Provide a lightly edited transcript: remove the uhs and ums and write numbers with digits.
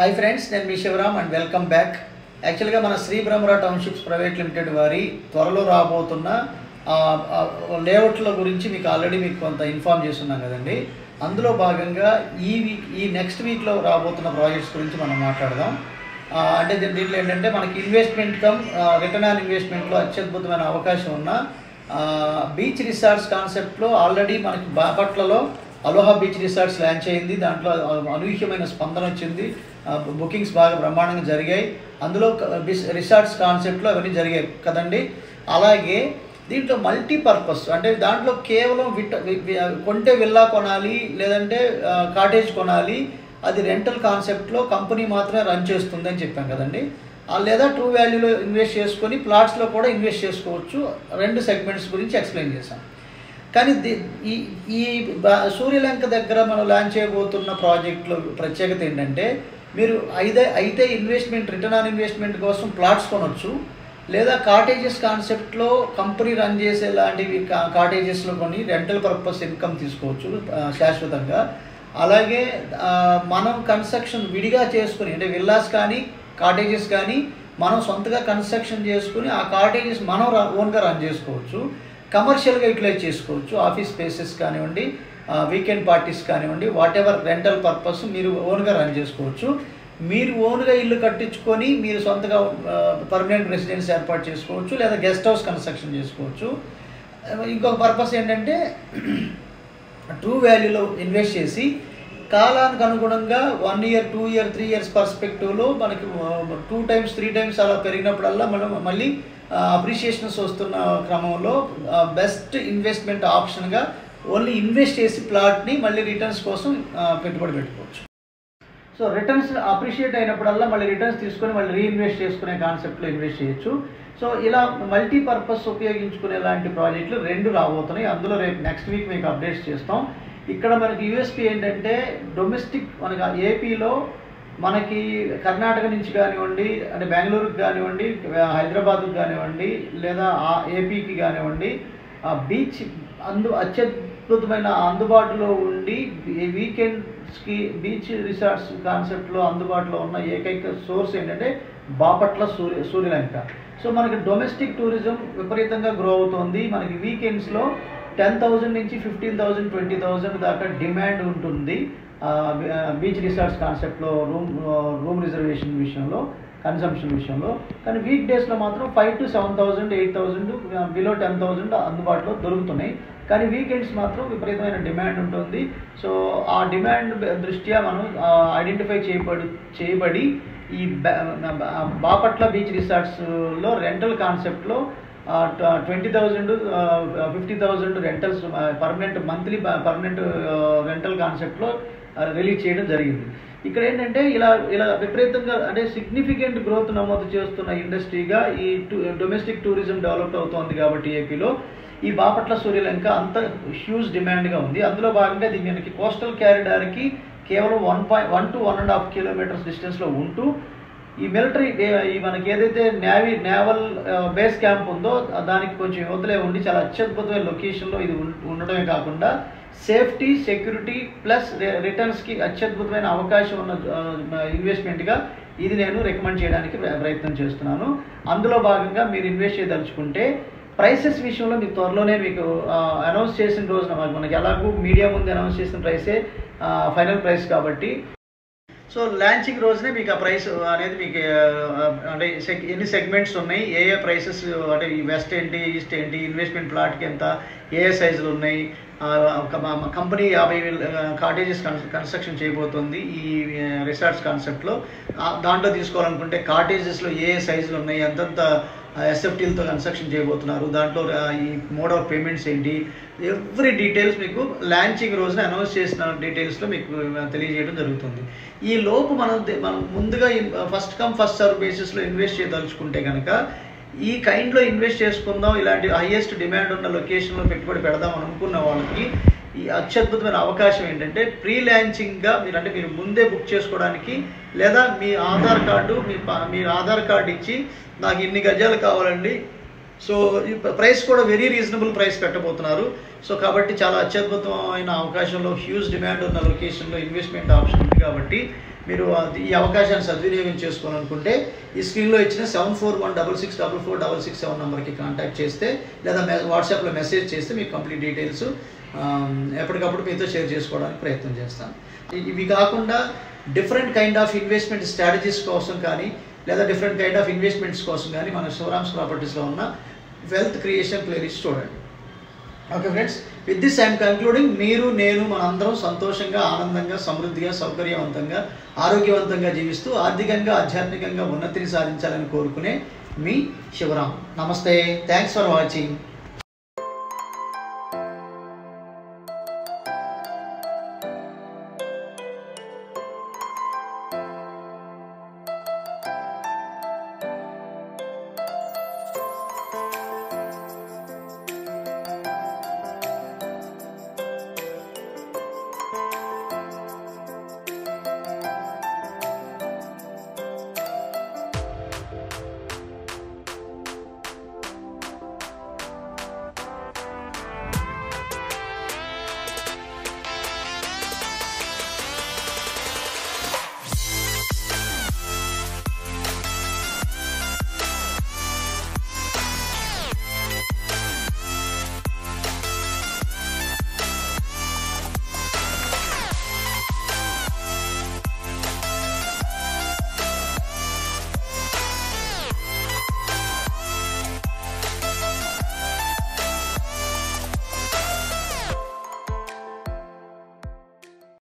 Hi friends, నేను మీ Shivaram and welcome back. యాక్చువల్గా మన Shri Brahmara townships private limited వారి త్వరలో రాబోతున్న లేఅవుట్ల గురించి మీకు ఆల్రెడీ కొంత ఇన్ఫార్మ్ చేస్తున్నాం కదండి. అందులో భాగంగా ఈ నెక్స్ట్ వీక్లో రాబోతున్న ప్రాజెక్ట్స్ గురించి మనం మాట్లాడదాం. అంటే దీంట్లో ఏంటంటే మనకి ఇన్వెస్ట్మెంట్ కమ్ రిటర్న్ ఆన్ ఇన్వెస్ట్మెంట్లో అత్యద్భుతమైన అవకాశం ఉన్న బీచ్ రిసార్ట్స్ కాన్సెప్ట్లో ఆల్రెడీ మనకి బాపట్లలో అలోహా బీచ్ రిసార్ట్స్ లాంచ్ అయింది. దాంట్లో అనూహ్యమైన స్పందన వచ్చింది. బుకింగ్స్ బాగా బ్రహ్మాండంగా జరిగాయి. అందులో రిసార్ట్స్ కాన్సెప్ట్లో అవన్నీ జరిగాయి కదండి. అలాగే దీంట్లో మల్టీపర్పస్, అంటే దాంట్లో కేవలం కొంటే విల్లా కొనాలి, లేదంటే కాటేజ్ కొనాలి, అది రెంటల్ కాన్సెప్ట్లో కంపెనీ మాత్రమే రన్ చేస్తుంది అని చెప్పాం కదండి. లేదా ట్రూ వాల్యూలో ఇన్వెస్ట్ చేసుకొని ప్లాట్స్లో కూడా ఇన్వెస్ట్ చేసుకోవచ్చు. రెండు సెగ్మెంట్స్ గురించి ఎక్స్ప్లెయిన్ చేశాం. కానీ ఈ సూర్యలంక దగ్గర మనం లాంచ్ చేయబోతున్న ప్రాజెక్టులో ప్రత్యేకత ఏంటంటే, మీరు అయితే ఇన్వెస్ట్మెంట్ రిటర్న్ ఆన్ ఇన్వెస్ట్మెంట్ కోసం ప్లాట్స్ కొనవచ్చు, లేదా కాటేజెస్ కాన్సెప్ట్లో కంపెనీ రన్ చేసే లాంటివి కాటేజెస్లో కొని రెంటల్ పర్పస్ ఇన్కమ్ తీసుకోవచ్చు శాశ్వతంగా. అలాగే మనం కన్స్ట్రక్షన్ విడిగా చేసుకుని, అంటే విల్లాస్ కానీ కాటేజెస్ కానీ మనం సొంతగా కన్స్ట్రక్షన్ చేసుకుని ఆ కాటేజెస్ మనం ఓన్గా రన్ చేసుకోవచ్చు. కమర్షియల్గా యూటిలైజ్ చేసుకోవచ్చు. ఆఫీస్ స్పేసెస్ కానివ్వండి, వీకెండ్ పార్టీస్ కానివ్వండి, వాట్ ఎవర్ రెంటల్ పర్పస్ మీరు ఓన్గా రన్ చేసుకోవచ్చు. మీరు ఓన్గా ఇల్లు కట్టించుకొని మీరు సొంతగా పర్మనెంట్ రెసిడెన్స్ ఏర్పాటు చేసుకోవచ్చు, లేదా గెస్ట్ హౌస్ కన్స్ట్రక్షన్ చేసుకోవచ్చు. ఇంకొక పర్పస్ ఏంటంటే, ట్రూ వాల్యూలో ఇన్వెస్ట్ చేసి కాలానికి అనుగుణంగా 1 year 2 year 3 years పర్స్పెక్టివ్లో మనకి 2 times 3 times అలా పెరిగినప్పుడల్లా మనం మళ్ళీ అప్రిషియేషన్స్ వస్తున్న క్రమంలో బెస్ట్ ఇన్వెస్ట్మెంట్ ఆప్షన్గా ఓన్లీ ఇన్వెస్ట్ చేసి ప్లాట్ని మళ్ళీ రిటర్న్స్ కోసం పెట్టుబడి పెట్టుకోవచ్చు. సో రిటర్న్స్ అప్రిషియేట్ అయినప్పుడల్లా మళ్ళీ రిటర్న్స్ తీసుకొని మళ్ళీ రీఇన్వెస్ట్ చేసుకునే కాన్సెప్ట్లో ఇన్వెస్ట్ చేయొచ్చు. సో ఇలా మల్టీపర్పస్ ఉపయోగించుకునే లాంటి ప్రాజెక్టులు 2 రాబోతున్నాయి. అందులో రేపు నెక్స్ట్ వీక్ మీకు అప్డేట్స్ చేస్తాం. ఇక్కడ మనకి యూఎస్పీ ఏంటంటే, డొమెస్టిక్ మనకి ఏపీలో మనకి కర్ణాటక నుంచి కానివ్వండి, అంటే బెంగళూరుకి కానివ్వండి, హైదరాబాద్కి కానివ్వండి, లేదా ఏపీకి కానివ్వండి, బీచ్ అత్యద్భుతమైన అందుబాటులో ఉండి వీకెండ్స్కి బీచ్ రిసార్ట్స్ కాన్సెప్ట్లో అందుబాటులో ఉన్న ఏకైక సోర్స్ ఏంటంటే బాపట్ల సూర్యలంక. సో మనకి డొమెస్టిక్ టూరిజం విపరీతంగా గ్రో అవుతోంది. మనకి వీకెండ్స్లో 10,000 నుంచి 15,000 20,000 దాకా డిమాండ్ ఉంటుంది బీచ్ రిసార్ట్స్ కాన్సెప్ట్లో రూమ్ రిజర్వేషన్ విషయంలో, కన్సంప్షన్ విషయంలో. కానీ వీక్ డేస్లో మాత్రం 5,000 to 7,000 8,000 బిలో 10,000 అందుబాటులో దొరుకుతున్నాయి. కానీ వీకెండ్స్ మాత్రం విపరీతమైన డిమాండ్ ఉంటుంది. సో ఆ డిమాండ్ దృష్ట్యా మనం ఐడెంటిఫై చేయబడి ఈ బాపట్ల బీచ్ రిసార్ట్స్లో రెంటల్ కాన్సెప్ట్లో 20,000 50,000 రెంటల్స్ మంత్లీ పర్మనెంట్ రెంటల్ కాన్సెప్ట్లో రిలీజ్ చేయడం జరిగింది. ఇక్కడ ఏంటంటే ఇలా విపరీతంగా, అంటే సిగ్నిఫికెంట్ గ్రోత్ నమోదు చేస్తున్న ఇండస్ట్రీగా ఈ డొమెస్టిక్ టూరిజం డెవలప్ అవుతోంది. కాబట్టి ఏపీలో ఈ బాపట్ల సూర్యలంక అంత హ్యూజ్ డిమాండ్గా ఉంది. అందులో భాగంగా దీనికి కోస్టల్ క్యారిడార్కి కేవలం 1 to 1.5 kilometers డిస్టెన్స్లో ఉంటూ, ఈ మిలిటరీ మనకి ఏదైతే నేవల్ బేస్ క్యాంప్ ఉందో దానికి కొంచెం యువతలే ఉండి చాలా అత్యద్భుతమైన లొకేషన్లో ఇది ఉండడమే కాకుండా సేఫ్టీ, సెక్యూరిటీ ప్లస్ రిటర్న్స్కి అత్యద్భుతమైన అవకాశం ఉన్న ఇన్వెస్ట్మెంట్గా ఇది నేను రికమెండ్ చేయడానికి ప్రయత్నం చేస్తున్నాను. అందులో భాగంగా మీరు ఇన్వెస్ట్ చేయదలుచుకుంటే ప్రైసెస్ విషయంలో మీకు త్వరలోనే మీకు అనౌన్స్ చేసిన రోజున, మనకి ఎలాగూ మీడియా ముందు అనౌన్స్ చేసిన ప్రైసే ఫైనల్ ప్రైస్ కాబట్టి, సో లాంచింగ్ రోజునే మీకు ఆ ప్రైస్ అనేది మీకు అంటే ఎన్ని సెగ్మెంట్స్ ఉన్నాయి, ఏ ప్రైసెస్, అంటే ఈ వెస్ట్ ఏంటి, ఈస్ట్ ఏంటి, ఇన్వెస్ట్మెంట్ ప్లాట్కి ఎంత, ఏ సైజులు ఉన్నాయి, కంపెనీ 50 కాటేజెస్ కన్స్ట్రక్షన్ చేయబోతుంది ఈ రిసార్ట్స్ కాన్సెప్ట్లో. దాంట్లో తీసుకోవాలనుకుంటే కాటేజెస్లో ఏ సైజులు ఉన్నాయి, ఎంతంత ఎస్ఎఫ్టీలతో కన్స్ట్రక్షన్ చేయబోతున్నారు, దాంట్లో ఈ మోడ్ ఆఫ్ పేమెంట్స్ ఏంటి, ఎవ్రీ డీటెయిల్స్ మీకు లాంచింగ్ రోజున అనౌన్స్ చేసిన డీటెయిల్స్లో మీకు తెలియజేయడం జరుగుతుంది. ఈ లోపు మనం ముందుగా ఫస్ట్ కమ్ ఫస్ట్ సర్వ్ బేసిస్లో ఇన్వెస్ట్ చేయదలుచుకుంటే కనుక ఈ కైండ్లో ఇన్వెస్ట్ చేసుకుందాం, ఇలాంటి హైయెస్ట్ డిమాండ్ ఉన్న లొకేషన్లో పెట్టుబడి పెడదాం అనుకున్న వాళ్ళకి ఈ అత్యద్భుతమైన అవకాశం ఏంటంటే, ప్రీ లాంచింగ్గా మీరు ముందే బుక్ చేసుకోవడానికి, లేదా మీ ఆధార్ కార్డు మీరు ఆధార్ కార్డు ఇచ్చి నాకు ఇన్ని గజాలు కావాలండి, సో ఈ ప్రైస్ కూడా వెరీ రీజనబుల్ ప్రైస్ పెట్టబోతున్నారు. సో కాబట్టి చాలా అత్యద్భుతమైన అవకాశంలో హ్యూజ్ డిమాండ్ ఉన్న లొకేషన్లో ఇన్వెస్ట్మెంట్ ఆప్షన్ ఉంది. కాబట్టి మీరు ఈ అవకాశాన్ని సద్వినియోగం చేసుకోవాలనుకుంటే ఈ స్క్రీన్లో ఇచ్చిన 7416644667 నెంబర్కి కాంటాక్ట్ చేస్తే లేదా వాట్సాప్లో మెసేజ్ చేస్తే మీకు కంప్లీట్ డీటెయిల్స్ ఎప్పటికప్పుడు మీతో షేర్ చేసుకోవడానికి ప్రయత్నం చేస్తాను. ఇవి కాకుండా different kind of investment strategies కోసం కానీ లేదా డిఫరెంట్ కైండ్ ఆఫ్ ఇన్వెస్ట్మెంట్స్ కోసం కానీ మన శివరామ్స్ ప్రాపర్టీస్లో ఉన్న వెల్త్ క్రియేషన్ ప్లేలిస్ట్ చూడండి. Okay friends, with this I'm concluding. మీరు నేను మనందరం సంతోషంగా, ఆనందంగా, సమృద్ధిగా, సౌకర్యవంతంగా, ఆరోగ్యవంతంగా జీవిస్తూ ఆర్థికంగా, ఆధ్యాత్మికంగా ఉన్నతిని సాధించాలని కోరుకునే మీ శివరామ్. నమస్తే, థ్యాంక్స్ ఫర్ వాచింగ్.